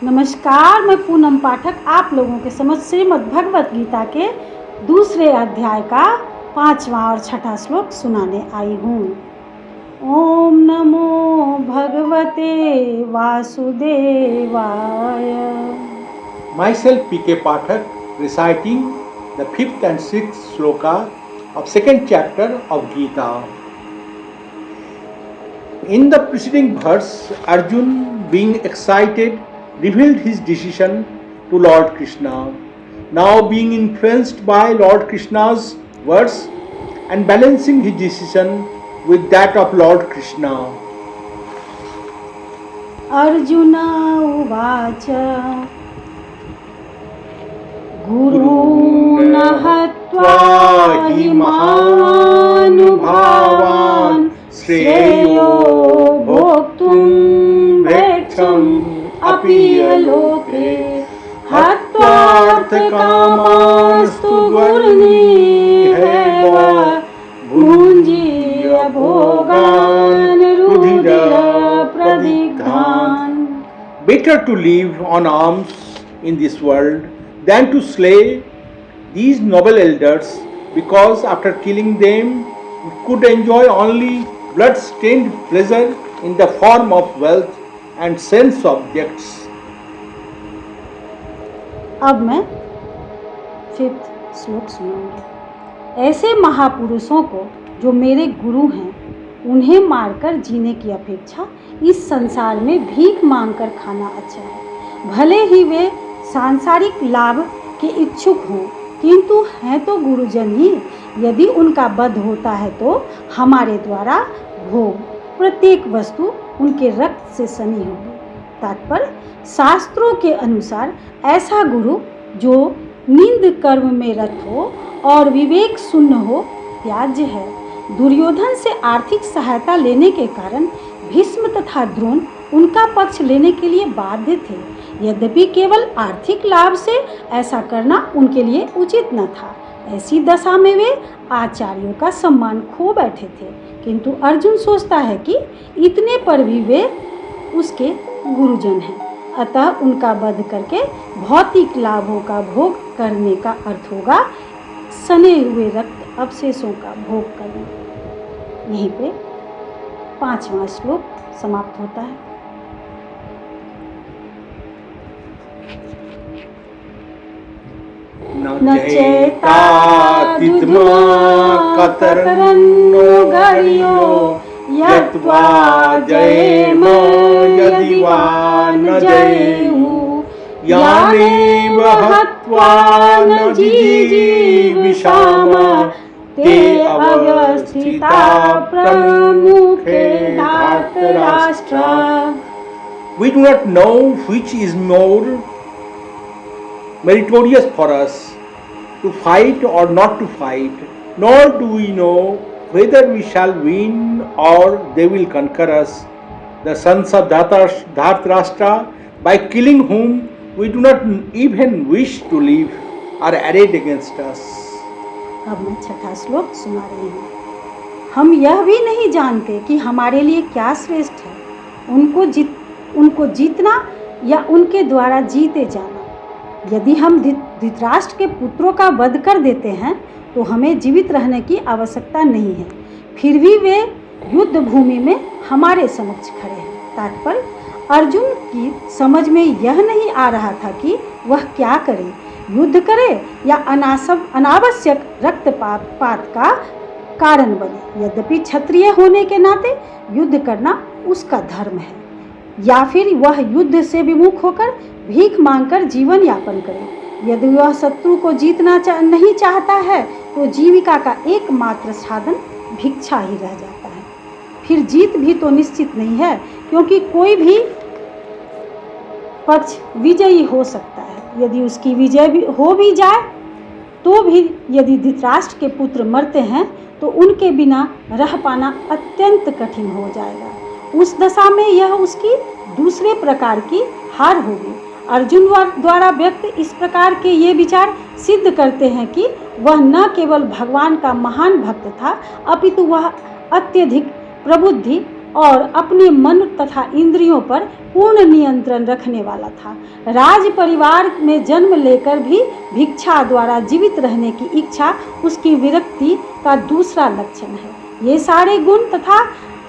नमस्कार, मैं पूनम पाठक आप लोगों के समक्ष श्रीमद् भगवत गीता के दूसरे अध्याय का 5वां और 6ठा श्लोक सुनाने आई हूँ। ओम नमो भगवते वासुदेवाय। Myself P.K. Pathak reciting the 5th and 6th shloka of 2nd chapter of Gita. In the preceding verse, Arjun, being excited, revealed his decision to Lord Krishna. Now, being influenced by Lord Krishna's words and balancing his decision with that of Lord Krishna. Arjun उवाच गुरून् हत्वा हि महानुभावान् श्रेयो भोक्तुं भेक्षम् अपि लोके हत्वार्थकामास्तु गुरुर्निहैव भुञ्जीय भोगान् रुधिरप्रदिग्धान्. Better to live on alms in this world than to slay these noble elders, because after killing them we could enjoy only blood-stained pleasure in the form of wealth and sense objects. अब मैं 5th श्लोक सुनाऊंगी। ऐसे महापुरुषों को जो मेरे गुरु हैं, उन्हें मारकर जीने की अपेक्षा इस संसार में भीख मांगकर खाना अच्छा है। भले ही वे सांसारिक लाभ के इच्छुक हों, किंतु हैं तो गुरुजन ही। यदि उनका वध होता है तो हमारे द्वारा भोग प्रत्येक वस्तु उनके रक्त से सनी होगी। तात्पर्य, शास्त्रों के अनुसार ऐसा गुरु जो निंद कर्म में रत हो और विवेक शून्य हो त्याज्य है। दुर्योधन से आर्थिक सहायता लेने के कारण भीष्म तथा द्रोण उनका पक्ष लेने के लिए बाध्य थे। यद्यपि केवल आर्थिक लाभ से ऐसा करना उनके लिए उचित न था। ऐसी दशा में वे आचार्यों का सम्मान खो बैठे थे, किंतु अर्जुन सोचता है कि इतने पर भी वे उसके गुरुजन हैं, अतः उनका वध करके भौतिक लाभों का भोग करने का अर्थ होगा सने हुए रक्त अवशेषों का भोग करना। यहीं पे 5वां श्लोक समाप्त होता है। न चेतादित्मा कतरन्नो गर्यो यद्वा जयेम यदि वा न जयेम यानेव हत्वा न जीविषाम ते अवस्थिता प्रमुखे धार्तराष्ट्रा. We do not know which is more meritorious for us, to fight or not to fight, nor do we know whether we shall win or they will conquer us. The sons of Dhartarashtra, by killing whom we do not even wish to live, are arrayed against us. अब मैं 6ठा श्लोक सुना रही हूँ। हम यह भी नहीं जानते कि हमारे लिए क्या श्रेष्ठ है, उनको जीतना या उनके द्वारा जीते जाना। यदि हम धृतराष्ट्र के पुत्रों का वध कर देते हैं तो हमें जीवित रहने की आवश्यकता नहीं है, फिर भी वे युद्ध भूमि में हमारे समक्ष खड़े हैं। तात्पर्य, अर्जुन की समझ में यह नहीं आ रहा था कि वह क्या करे, युद्ध करे या अनावश्यक रक्तपात का कारण बने। यद्यपि क्षत्रिय होने के नाते युद्ध करना उसका धर्म है, या फिर वह युद्ध से विमुख होकर भीख मांगकर जीवन यापन करे। यदि वह शत्रु को जीतना नहीं चाहता है तो जीविका का एकमात्र साधन भिक्षा ही रह जाता है। फिर जीत भी तो निश्चित नहीं है, क्योंकि कोई भी पक्ष विजयी हो सकता है। यदि उसकी विजय भी हो भी जाए तो भी यदि धृतराष्ट्र के पुत्र मरते हैं तो उनके बिना रह पाना अत्यंत कठिन हो जाएगा। उस दशा में यह उसकी दूसरे प्रकार की हार होगी। अर्जुन द्वारा व्यक्त इस प्रकार के ये विचार सिद्ध करते हैं कि वह न केवल भगवान का महान भक्त था, अपितु वह अत्यधिक प्रबुद्धि और अपने मन तथा इंद्रियों पर पूर्ण नियंत्रण रखने वाला था। राज परिवार में जन्म लेकर भी भिक्षा द्वारा जीवित रहने की इच्छा उसकी विरक्ति का दूसरा लक्षण है। ये सारे गुण तथा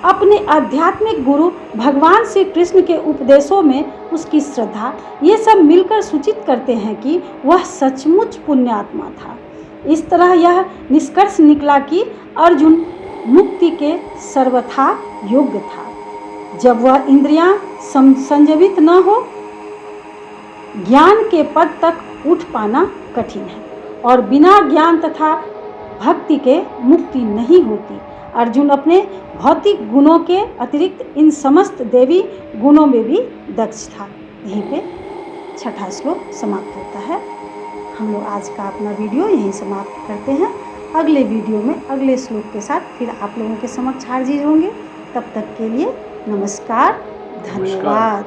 अपने आध्यात्मिक गुरु भगवान श्री कृष्ण के उपदेशों में उसकी श्रद्धा, ये सब मिलकर सूचित करते हैं कि वह सचमुच पुण्यात्मा था। इस तरह यह निष्कर्ष निकला कि अर्जुन मुक्ति के सर्वथा योग्य था। जब वह इंद्रियां संयमित न हो, ज्ञान के पद तक उठ पाना कठिन है और बिना ज्ञान तथा भक्ति के मुक्ति नहीं होती। अर्जुन अपने भौतिक गुणों के अतिरिक्त इन समस्त देवी गुणों में भी दक्ष था। यहीं पे छठा श्लोक समाप्त होता है। हम लोग आज का अपना वीडियो यहीं समाप्त करते हैं। अगले वीडियो में अगले श्लोक के साथ फिर आप लोगों के समक्ष हाजिर होंगे। तब तक के लिए नमस्कार, धन्यवाद।